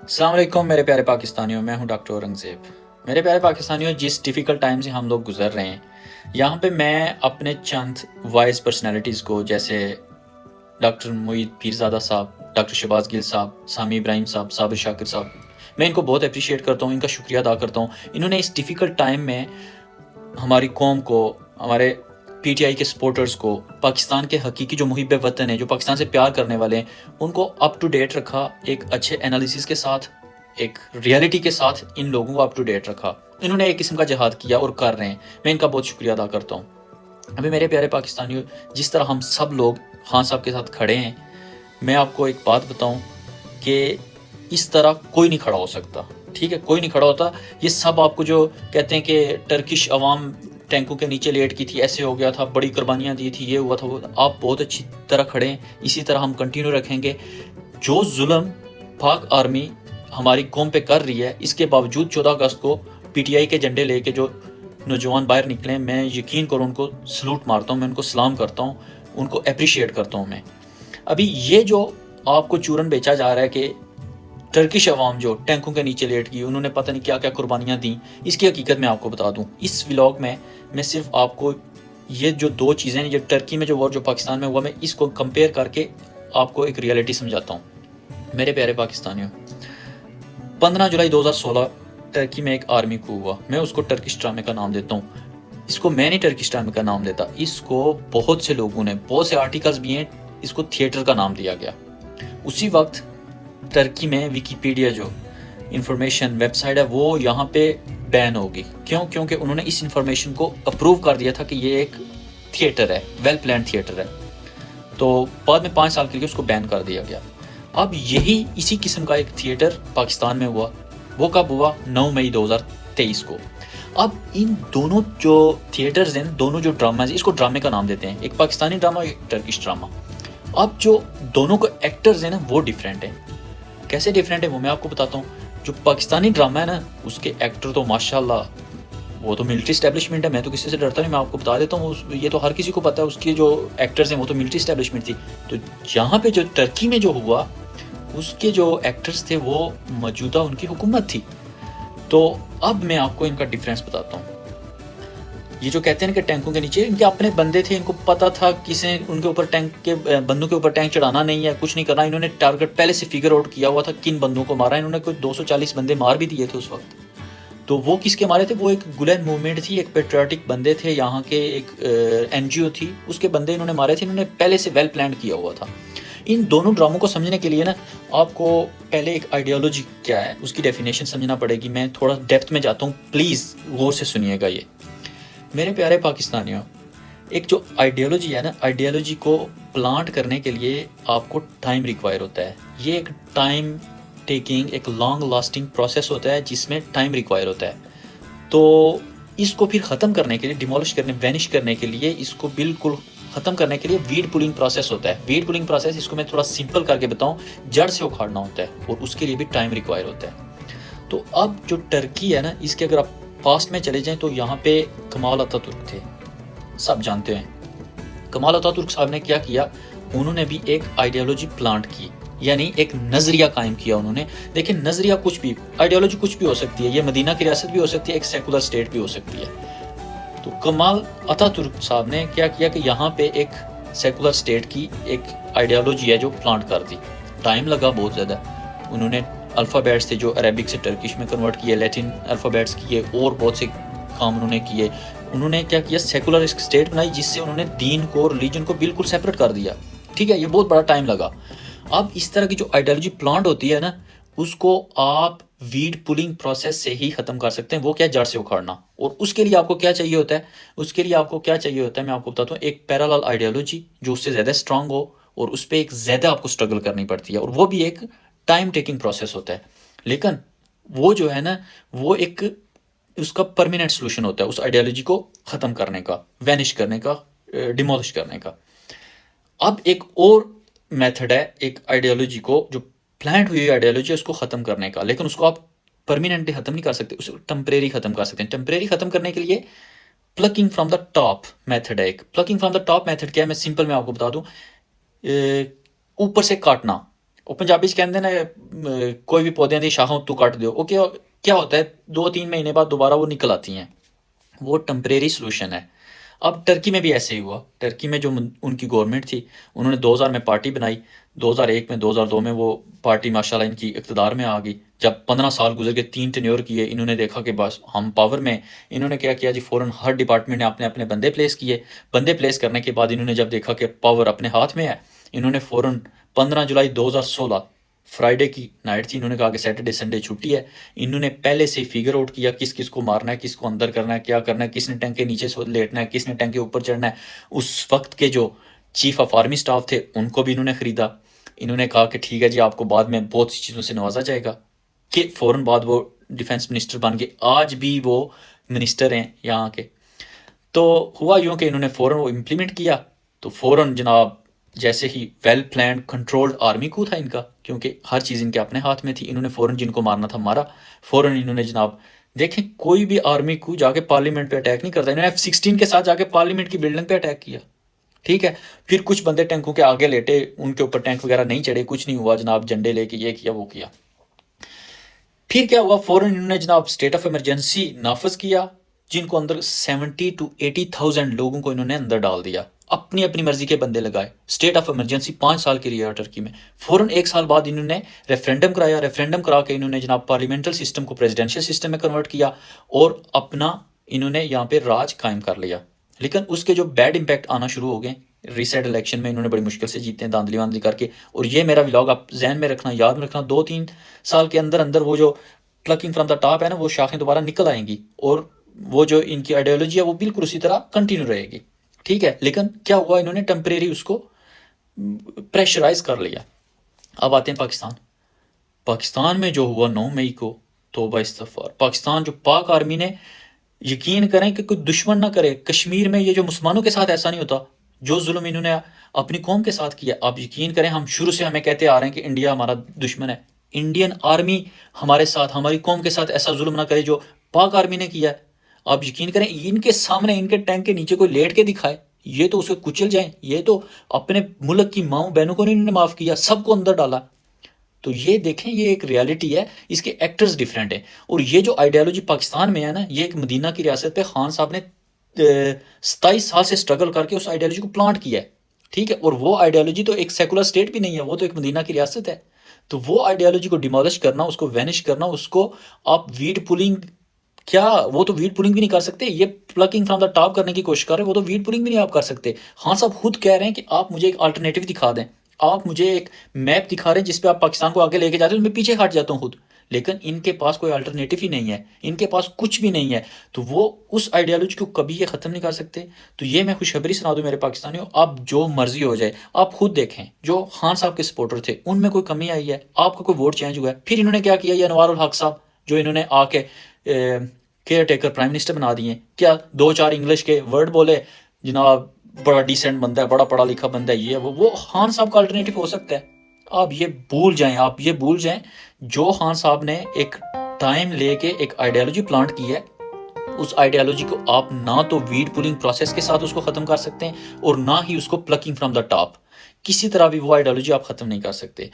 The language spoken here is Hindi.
अस्सलाम वालेकुम मेरे प्यारे पाकिस्तानियों, मैं हूं डॉक्टर औरंगज़ेब। मेरे प्यारे पाकिस्तानियों, जिस डिफ़िकल्ट टाइम से हम लोग गुज़र रहे हैं, यहाँ पे मैं अपने चंद वाइज़ पर्सनैलिटीज़ को, जैसे डॉक्टर मुईद पीरज़ादा साहब, डॉक्टर शहबाज़ गिल साहब, सामी इब्राहिम साहब, साबिर शाकिर साहब, मैं इनको बहुत एप्रिशिएट करता हूँ, इनका शुक्रिया अदा करता हूँ। इन्होंने इस डिफ़िकल्ट टाइम में हमारी कौम को, हमारे पीटीआई के सपोर्टर्स को, पाकिस्तान के हकीकी जो मुहिब वतन है, जो पाकिस्तान से प्यार करने वाले हैं, उनको अप टू डेट रखा, एक अच्छे एनालिसिस के साथ, एक रियलिटी के साथ इन लोगों को अप टू डेट रखा। इन्होंने एक किस्म का जिहाद किया और कर रहे हैं, मैं इनका बहुत शुक्रिया अदा करता हूँ। अभी मेरे प्यारे पाकिस्तानियों, जिस तरह हम सब लोग खान साहब के साथ खड़े हैं, मैं आपको एक बात बताऊं कि इस तरह कोई नहीं खड़ा हो सकता, ठीक है? कोई नहीं खड़ा होता। ये सब आपको जो कहते हैं कि टर्किश अवाम टैंकों के नीचे लेट की थी, ऐसे हो गया था, बड़ी कुर्बानियां दी थी, ये हुआ था, वो, आप बहुत अच्छी तरह खड़े हैं। इसी तरह हम कंटिन्यू रखेंगे। जो जुल्म पाक आर्मी हमारी कौम पे कर रही है, इसके बावजूद 14 अगस्त को पीटीआई के झंडे लेके जो नौजवान बाहर निकले, मैं यकीन करो उनको सलूट मारता हूँ, मैं उनको सलाम करता हूँ, उनको अप्रिशिएट करता हूँ मैं। अभी ये जो आपको चूरन बेचा जा रहा है कि टर्किश अवाम जो टैंकों के नीचे लेट गई, उन्होंने पता नहीं क्या क्या कुर्बानियां दी, इसकी हकीकत मैं आपको बता दूं। इस व्लॉग में मैं सिर्फ आपको ये जो दो चीज़ें हैं, ये टर्की में जो वॉर जो पाकिस्तान में हुआ, मैं इसको कंपेयर करके आपको एक रियलिटी समझाता हूँ। मेरे प्यारे पाकिस्तानियों, 15 जुलाई 2016 टर्की में एक आर्मी कू हुआ। मैं उसको टर्किश ड्रामे का नाम देता हूँ। इसको मैं नहीं टर्किश ड्रामे का नाम देता, इसको बहुत से लोगों ने, बहुत से आर्टिकल्स भी हैं, इसको थिएटर का नाम दिया गया। उसी वक्त टर्की में विकीपीडिया जो इंफॉर्मेशन वेबसाइट है, वो यहाँ पे बैन होगी। क्यों? क्योंकि उन्होंने इस इंफॉर्मेशन को अप्रूव कर दिया था कि ये एक थिएटर है, वेल प्लान थिएटर है। तो बाद में 5 साल के लिए उसको बैन कर दिया गया। अब यही इसी किस्म का एक थिएटर पाकिस्तान में हुआ। वो कब हुआ? 9 मई 2023 को। अब इन दोनों जो थिएटर्स हैं, दोनों जो ड्रामा, इसको ड्रामे का नाम देते हैं, एक पाकिस्तानी ड्रामा, एक टर्किश ड्रामा। अब जो दोनों को एक्टर्स हैं ना, वो डिफरेंट है। कैसे डिफरेंट है वो मैं आपको बताता हूँ। जो पाकिस्तानी ड्रामा है ना, उसके एक्टर तो माशाल्लाह, वो तो मिलिट्री स्टैब्लिशमेंट है, मैं तो किसी से डरता नहीं, मैं आपको बता देता हूँ। ये तो हर किसी को पता है, उसके जो एक्टर्स हैं वो तो मिलिट्री स्टैब्लिशमेंट थी। तो यहाँ पे जो टर्की में जो हुआ, उसके जो एक्टर्स थे वो मौजूदा उनकी हुकूमत थी। तो अब मैं आपको इनका डिफरेंस बताता हूँ। ये जो कहते हैं कि टैंकों के नीचे, इनके अपने बंदे थे, इनको पता था किसी उनके ऊपर टैंक के बंदों के ऊपर टैंक चढ़ाना नहीं है, कुछ नहीं करना। इन्होंने टारगेट पहले से फिगर आउट किया हुआ था कि किन बंदों को मारा। इन्होंने कोई 240 बंदे मार भी दिए थे उस वक्त। तो वो किसके मारे थे? वो एक गुलेन मूवमेंट थी, एक पेट्रियाटिक बंदे थे, यहाँ के एक एनजीओ थी, उसके बंदे इन्होंने मारे थे। इन्होंने पहले से वेल प्लान किया हुआ था। इन दोनों ड्रामों को समझने के लिए ना, आपको पहले एक आइडियोलॉजी क्या है उसकी डेफिनेशन समझना पड़ेगी। मैं थोड़ा डेप्थ में जाता हूँ, प्लीज़ गौर से सुनिएगा। ये मेरे प्यारे पाकिस्तानियों, एक जो आइडियोलॉजी है ना, आइडियोलॉजी को प्लांट करने के लिए आपको टाइम रिक्वायर होता है। ये एक टाइम टेकिंग, एक लॉन्ग लास्टिंग प्रोसेस होता है जिसमें टाइम रिक्वायर होता है। तो इसको फिर ख़त्म करने के लिए, डिमोलिश करने, वैनिश करने के लिए, इसको बिल्कुल ख़त्म करने के लिए वीड पुलिंग प्रोसेस होता है। वीड पुलिंग प्रोसेस, इसको मैं थोड़ा सिंपल करके बताऊँ, जड़ से उखाड़ना होता है और उसके लिए भी टाइम रिक्वायर होता है। तो अब जो टर्की है ना, इसके अगर आप पास्ट में चले जाएं तो यहाँ पे कमाल अतातुर्क थे, सब जानते हैं। कमाल अतातुर्क साहब ने क्या किया? उन्होंने भी एक आइडियोलॉजी प्लांट की, यानी एक नजरिया कायम किया उन्होंने। देखिए, नजरिया कुछ भी, आइडियोलॉजी कुछ भी हो सकती है। ये मदीना की रियासत भी हो सकती है, एक सेकुलर स्टेट भी हो सकती है। तो कमाल अतातुर्क साहब ने क्या किया कि यहाँ पे एक सेकुलर स्टेट की एक आइडियोलॉजी है जो प्लांट कर दी। टाइम लगा बहुत ज़्यादा। उन्होंने अल्फ़ाबेट्स थे जो अरेबिक से टर्किश में कन्वर्ट किए, लैटिन अल्फ़ाबेट्स किए, और बहुत से काम उन्होंने किए। उन्होंने क्या किया? सेकुलर स्टेट बनाई, जिससे उन्होंने दीन को, रिलीजन को बिल्कुल सेपरेट कर दिया। ठीक है, ये बहुत बड़ा टाइम लगा। अब इस तरह की जो आइडियोलॉजी प्लांट होती है ना, उसको आप वीड पुलिंग प्रोसेस से ही ख़त्म कर सकते हैं। वो क्या? जड़ से उखाड़ना। और उसके लिए आपको क्या चाहिए होता है? उसके लिए आपको क्या चाहिए होता है, मैं आपको बताता हूँ। एक पैरेलल आइडियोलॉजी जो उससे ज़्यादा स्ट्रांग हो, और उस पर एक ज़्यादा आपको स्ट्रगल करनी पड़ती है, और वो भी एक टाइम टेकिंग प्रोसेस होता है। लेकिन वो जो है ना, वो एक उसका परमानेंट सोल्यूशन होता है उस आइडियोलॉजी को ख़त्म करने का, वैनिश करने का, डिमोलिश करने का। अब एक और मेथड है एक आइडियोलॉजी को, जो प्लांट हुई आइडियोलॉजी है, उसको ख़त्म करने का। लेकिन उसको आप परमानेंटली ख़त्म नहीं कर सकते, उसको टेम्परेरी ख़त्म कर सकते हैं। टेम्परेरी ख़त्म करने के लिए plucking from the top method है। एक plucking from the top method क्या है? मैं सिंपल में आपको बता दूं, ऊपर से काटना। ਉਹ ਪੰਜਾਬੀ 'ਚ ਕਹਿੰਦੇ ਨੇ कोई भी पौधे की शाखों तू काट दो, वो क्या होता है 2-3 महीने बाद दोबारा वो निकल आती हैं, वो टेम्परेरी सोल्यूशन है। अब टर्की में भी ऐसे ही हुआ। टर्की में जो उनकी गवर्नमेंट थी, उन्होंने 2000 में पार्टी बनाई, 2001 में 2002 में वो पार्टी माशाल्लाह इनकी इक़्तिदार में आ गई। जब 15 साल गुजर के 3 टेन्योर किए, इन्होंने देखा कि बस हम पावर में, इन्होंने क्या किया जी, फ़ौरन हर डिपार्टमेंट ने अपने अपने बंदे प्लेस किए। बंदे प्लेस करने के बाद इन्होंने जब देखा कि पावर अपने हाथ में है, इन्होंने फ़ौरन 15 जुलाई 2016 फ्राइडे की नाइट थी, इन्होंने कहा कि सैटरडे संडे छुट्टी है। इन्होंने पहले से फिगर आउट किया किस किस को मारना है, किसको अंदर करना है, क्या करना है, किसने टैंक के नीचे लेटना है, किसने टैंक के ऊपर चढ़ना है। उस वक्त के जो चीफ ऑफ आर्मी स्टाफ थे उनको भी इन्होंने ख़रीदा। इन्होंने कहा कि ठीक है जी, आपको बाद में बहुत सी चीज़ों से नवाजा जाएगा, कि फ़ौरन बाद वो डिफेंस मिनिस्टर बन गए। आज भी वो मिनिस्टर हैं यहाँ के। तो हुआ यूँ कि इन्होंने फ़ौरन वो इम्प्लीमेंट किया। तो फ़ौरन जनाब जैसे ही वेल प्लान कंट्रोल्ड आर्मी कू था इनका, क्योंकि हर चीज़ इनके अपने हाथ में थी। इन्होंने फ़ौरन जिनको मारना था मारा। फ़ौरन इन्होंने जनाब देखें, कोई भी आर्मी कू जाके पार्लियामेंट पे अटैक नहीं करता। इन्होंने F-16 के साथ जाके पार्लियामेंट की बिल्डिंग पे अटैक किया, ठीक है। फिर कुछ बंदे टैंकों के आगे लेटे, उनके ऊपर टैंक वगैरह नहीं चढ़े, कुछ नहीं हुआ जनाब, झंडे लेके ये किया वो किया। फिर क्या हुआ, फ़ौरन इन्होंने जनाब स्टेट ऑफ इमरजेंसी नाफज किया, जिनको अंदर 70 to 80,000 लोगों को इन्होंने अंदर डाल दिया। अपनी अपनी मर्जी के बंदे लगाए। स्टेट ऑफ इमरजेंसी 5 साल के लिए टर्की में। फ़ौरन 1 साल बाद इन्होंने रेफरेंडम कराया। रेफरेंडम करा के इन्होंने जनाब पार्लियामेंटल सिस्टम को प्रेसिडेंशियल सिस्टम में कन्वर्ट किया और अपना इन्होंने यहाँ पे राज कायम कर लिया। लेकिन उसके जो बैड इम्पैक्ट आना शुरू हो गए, रिसेंट इलेक्शन में इन्होंने बड़ी मुश्किल से जीते हैं, धांधली वांधली करके। और ये मेरा व्लॉग आप जहन में रखना, याद में रखना, 2-3 साल के अंदर अंदर वो जो प्लकिंग फ्रॉम द टॉप है ना, वो शाखें दोबारा निकल आएंगी और वो जो इनकी आइडियोलॉजी है वो बिल्कुल उसी तरह कंटिन्यू रहेगी, ठीक है। लेकिन क्या हुआ, इन्होंने टेम्परेरी उसको प्रेशराइज कर लिया। अब आते हैं पाकिस्तान। पाकिस्तान में जो हुआ 9 मई को, तौबा इस्तगफार। पाकिस्तान जो पाक आर्मी ने, यकीन करें कि कोई दुश्मन ना करे, कश्मीर में ये जो मुसलमानों के साथ ऐसा नहीं होता, जो जुल्म इन्होंने अपनी कौम के साथ किया। आप यकीन करें, हम शुरू से हमें कहते आ रहे हैं कि इंडिया हमारा दुश्मन है। इंडियन आर्मी हमारे साथ, हमारी कौम के साथ ऐसा जुल्म ना करे जो पाक आर्मी ने किया है। आप यकीन करें, इनके सामने, इनके टैंक के नीचे कोई लेट के दिखाए, ये तो उसे कुचल जाए। ये तो अपने मुल्क की माओ बहनों को नहीं इन्होंने माफ़ किया, सबको अंदर डाला। तो ये देखें, ये एक रियलिटी है, इसके एक्टर्स डिफरेंट हैं। और ये जो आइडियोलॉजी पाकिस्तान में है ना, ये एक मदीना की रियासत पे खान साहब ने 27 साल से स्ट्रगल करके उस आइडियोलॉजी को प्लांट किया है, ठीक है। और वो आइडियोलॉजी तो एक सेकुलर स्टेट भी नहीं है, वो तो एक मदीना की रियासत है। तो वो आइडियोलॉजी को डिमोलिश करना, उसको वैनिश करना, उसको आप वीड पुलिंग, क्या वो तो वीड पुलिंग भी नहीं कर सकते, ये प्लकिंग फ्रॉम द टॉप करने की कोशिश कर रहे हैं, वो तो वीड पुलिंग भी नहीं आप कर सकते। खान साहब खुद कह रहे हैं कि आप मुझे एक अल्टरनेटिव दिखा दें, आप मुझे एक मैप दिखा रहे हैं जिस पे आप पाकिस्तान को आगे लेके जाते हो, मैं पीछे हट जाता हूँ खुद। लेकिन इनके पास कोई अल्टरनेटिव ही नहीं है, इनके पास कुछ भी नहीं है। तो वो उस आइडियोलॉजी को कभी ये ख़त्म नहीं कर सकते। तो ये मैं खुशखबरी सुना दूँ मेरे पाकिस्तानियों, आप जो मर्जी हो जाए, आप खुद देखें, जो खान साहब के सपोर्टर थे उनमें कोई कमी आई है, आपका कोई वोट चेंज हुआ है। फिर इन्होंने क्या किया, ये अनवार उल हक साहब जो इन्होंने आके केयर टेकर प्राइम मिनिस्टर बना दिए, क्या 2-4 इंग्लिश के वर्ड बोले, जनाब बड़ा डिसेंट बंदा है, बड़ा पढ़ा लिखा बंदा है, ये वो खान साहब का अल्टरनेटिव हो सकता है। आप ये भूल जाएं, आप ये भूल जाएं, जो खान साहब ने एक टाइम लेके एक आइडियोलॉजी प्लांट की है, उस आइडियोलॉजी को आप ना तो वीड पुलिंग प्रोसेस के साथ उसको ख़त्म कर सकते हैं और ना ही उसको प्लकिंग फ्रॉम द टॉप, किसी तरह भी वो आइडियोलॉजी आप ख़त्म नहीं कर सकते।